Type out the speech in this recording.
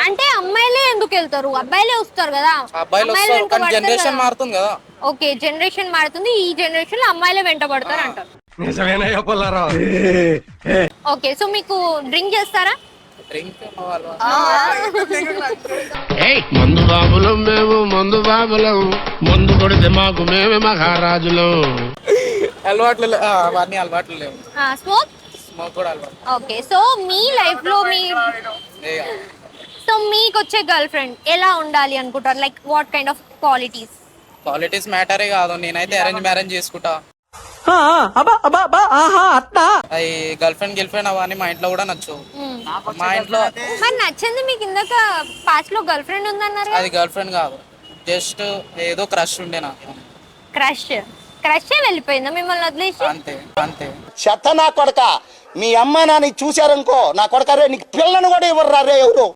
అంటే అమ్మాయిలే ఎందుకు వెళ్తారు, అబ్బాయిలే వస్తారు కదా. అబ్బాయిలు అమ్మాయిలు వస్తారు వెంట కానీ పడతారు జనరేషన్ కదా. మారుతుంది కదా. ఓకే, జనరేషన్ మారుతుంది, ఈ జనరేషన్ లో అమ్మాయిలే వెంట పడతారు అంటారు. ఓకే, సో మీకు డ్రింక్ చేస్తారా? డ్రింక్ మందు బాబులం మేము, మందు బాబులం, మందు కొడితే మాకు మేమే మహారాజులం. అలవాట్లు అవన్నీ అలవాట్లు లేవు. స్మోక్? స్మోక్ కూడా అలవాటు. ఓకే, సో మీ లైఫ్ లో సో మీకు వచ్చే గర్ల్ ఫ్రెండ్ ఎలా ఉండాలి అనుకుంటారు? Like what kind of qualities? Qualities మ్యాటరే కాదు, నేనైతే అరేంజ్ మ్యారేజ్ చేసుకుంటా. అది గర్ల్ ఫ్రెండ్ అవన్నీ మా ఇంట్లో కూడా నచ్చవు. మా ఇంట్లో మరి నచ్చింది మీకు, ఇందాక పాస్ట్ లో గర్ల్ ఫ్రెండ్ ఉందన్నారు. అది గర్ల్ ఫ్రెండ్ కాదు, జస్ట్ ఏదో క్రష్ ఉండే నాకు. క్రష్ వెళ్ళిపోయిందా మిమ్మల్ని వదిలేసి? అంతే అంతే. చెత్త నా కొడక, మీ అమ్మ నాన్న చూశారనుకో, నా కొడక రే నీకు పిల్లను కూడా ఇవ్వరు రే ఎవరు.